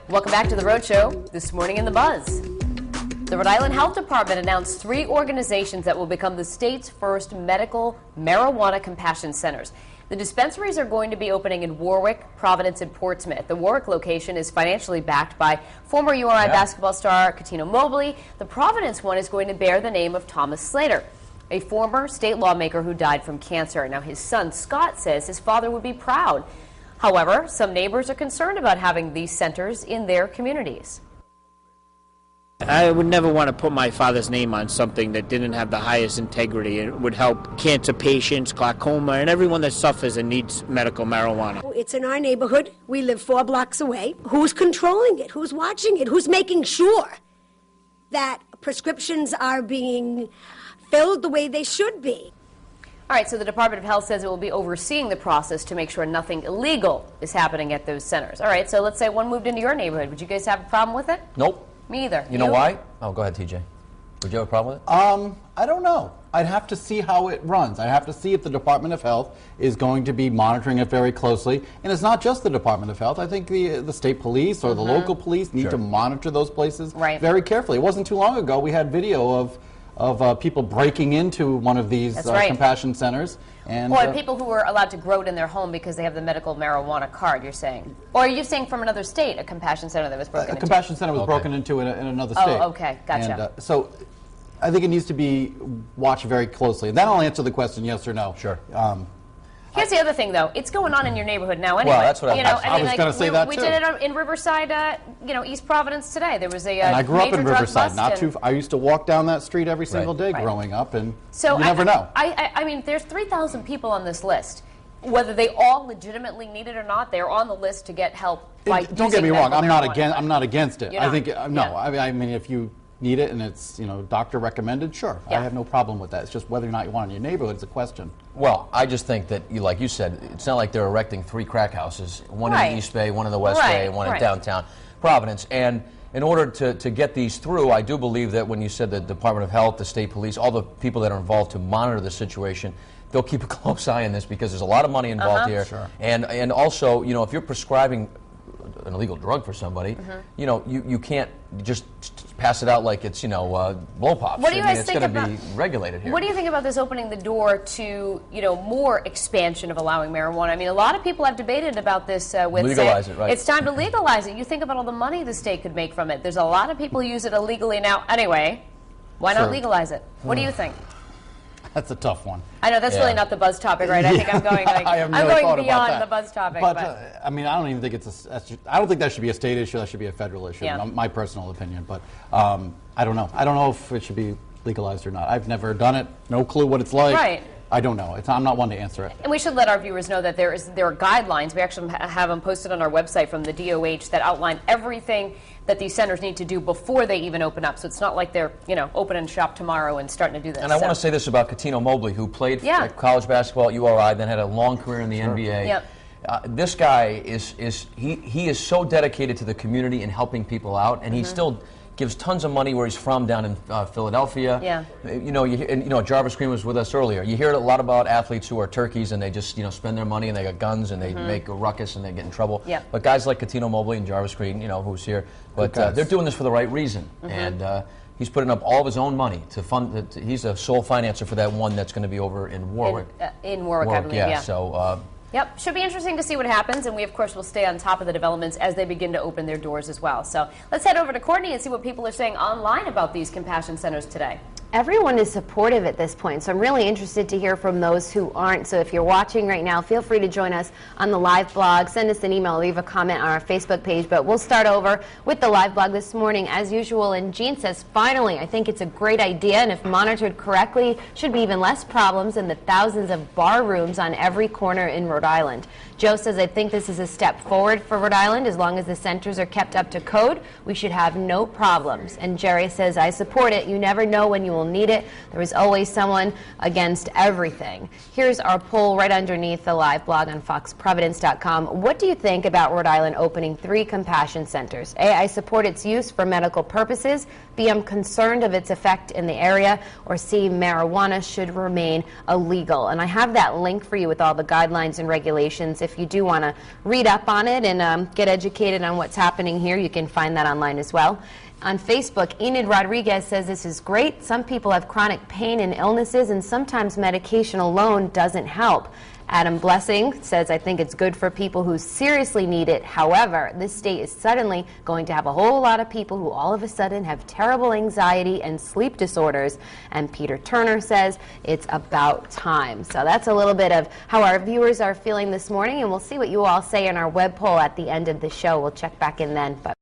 Welcome back to The Road Show. This morning in The Buzz. The Rhode Island Health Department announced 3 organizations that will become the state's first medical marijuana compassion centers. The dispensaries are going to be opening in Warwick, Providence, and Portsmouth. The Warwick location is financially backed by former URI basketball star Cuttino Mobley. The Providence one is going to bear the name of Thomas Slater, a former state lawmaker who died from cancer. Now, his son Scott says his father would be proud. However, some neighbors are concerned about having these centers in their communities. I would never want to put my father's name on something that didn't have the highest integrity. It would help cancer patients, glaucoma, and everyone that suffers and needs medical marijuana. It's in our neighborhood. We live 4 blocks away. Who's controlling it? Who's watching it? Who's making sure that prescriptions are being filled the way they should be? All right, so the Department of Health says it will be overseeing the process to make sure nothing illegal is happening at those centers. All right, so let's say one moved into your neighborhood. Would you guys have a problem with it? Nope. Me either. You know why? Oh, go ahead, TJ. Would you have a problem with it? I don't know. I'd have to see how it runs. I'd have to see if the Department of Health is going to be monitoring it very closely. And it's not just the Department of Health. I think the state police or the local police need to monitor those places very carefully. It wasn't too long ago we had video of people breaking into one of these compassion centers. And, or people who were allowed to grow it in their home because they have the medical marijuana card, you're saying? Or are you saying from another state, a compassion center that was broken into? A compassion center was broken into in another state. Oh, okay, gotcha. And, so I think it needs to be watched very closely. And then I'll answer the question yes or no. Sure. Here's the other thing, though. It's going on in your neighborhood now anyway. Well, that's what I was going to say that, too. We did it in Riverside, East Providence today. There was a and I grew up in Riverside. I used to walk down that street every single day growing up, and you never know. I mean, there's 3,000 people on this list. Whether they all legitimately need it or not, they're on the list to get help. Don't get me wrong. I'm not against it. I think no. I mean, if you need it and it's doctor recommended, sure, I have no problem with that. It's just whether or not you want it in your neighborhood is a question. Well, I just think that, like you said, it's not like they're erecting 3 crack houses, one in the East Bay, one in the West Bay, and one in downtown Providence. And in order to get these through, I do believe that when you said the Department of Health, the state police, all the people that are involved to monitor the situation, they'll keep a close eye on this because there's a lot of money involved here. Sure. And also, if you're prescribing an illegal drug for somebody, you can't just pass it out like it's blow pops. What do you guys it's think going to about be regulated here? What do you think about this opening the door to more expansion of allowing marijuana? I mean, a lot of people have debated about this with legalize it, right? It's time to legalize it. You think about all the money the state could make from it. There's a lot of people who use it illegally now. Anyway, why not legalize it? What do you think? That's a tough one. I know that's really not the buzz topic, right? I think I'm going I'm going beyond the buzz topic. But I mean, I don't even think I don't think that should be a state issue. That should be a federal issue. Yeah. My personal opinion. But I don't know. I don't know if it should be legalized or not. I've never done it. No clue what it's like. Right. I don't know. I'm not one to answer it. And we should let our viewers know that there are guidelines. We actually have them posted on our website from the DOH that outline everything that these centers need to do before they even open up. So it's not like they're opening shop tomorrow and starting to do this. And I want to say this about Cuttino Mobley, who played college basketball at URI, then had a long career in the NBA. Yep. This guy he is so dedicated to the community and helping people out, and he still gives tons of money where he's from down in Philadelphia. Yeah. Jarvis Green was with us earlier. You hear a lot about athletes who are turkeys and they just spend their money and they got guns and they make a ruckus and they get in trouble. Yeah. But guys like Cuttino Mobley and Jarvis Green, who's here, but they're doing this for the right reason. And he's putting up all of his own money to fund. He's a sole financer for that one that's going to be over in Warwick. In Warwick, I believe. Yeah. So. Yep, should be interesting to see what happens, and we, of course, will stay on top of the developments as they begin to open their doors as well. So let's head over to Courtney and see what people are saying online about these compassion centers today. Everyone is supportive at this point, so I'm really interested to hear from those who aren't. So if you're watching right now, feel free to join us on the live blog. Send us an email, leave a comment on our Facebook page. But we'll start over with the live blog this morning, as usual. And Jean says, finally, I think it's a great idea, and if monitored correctly, should be even less problems than the thousands of bar rooms on every corner in Rhode Island. Joe says, I think this is a step forward for Rhode Island. As long as the centers are kept up to code, we should have no problems. And Jerry says, I support it. You never know when you will need it. There is always someone against everything. Here's our poll right underneath the live blog on foxprovidence.com. What do you think about Rhode Island opening 3 compassion centers? A, I support its use for medical purposes. B, I'm concerned of its effect in the area. Or C, marijuana should remain illegal. And I have that link for you with all the guidelines and regulations. If you do want to read up on it and get educated on what's happening here, you can find that online as well. On Facebook, Enid Rodriguez says this is great. Some people have chronic pain and illnesses, and sometimes medication alone doesn't help. Adam Blessing says, I think it's good for people who seriously need it. However, this state is suddenly going to have a whole lot of people who all of a sudden have terrible anxiety and sleep disorders. And Peter Turner says it's about time. So that's a little bit of how our viewers are feeling this morning, and we'll see what you all say in our web poll at the end of the show. We'll check back in then. But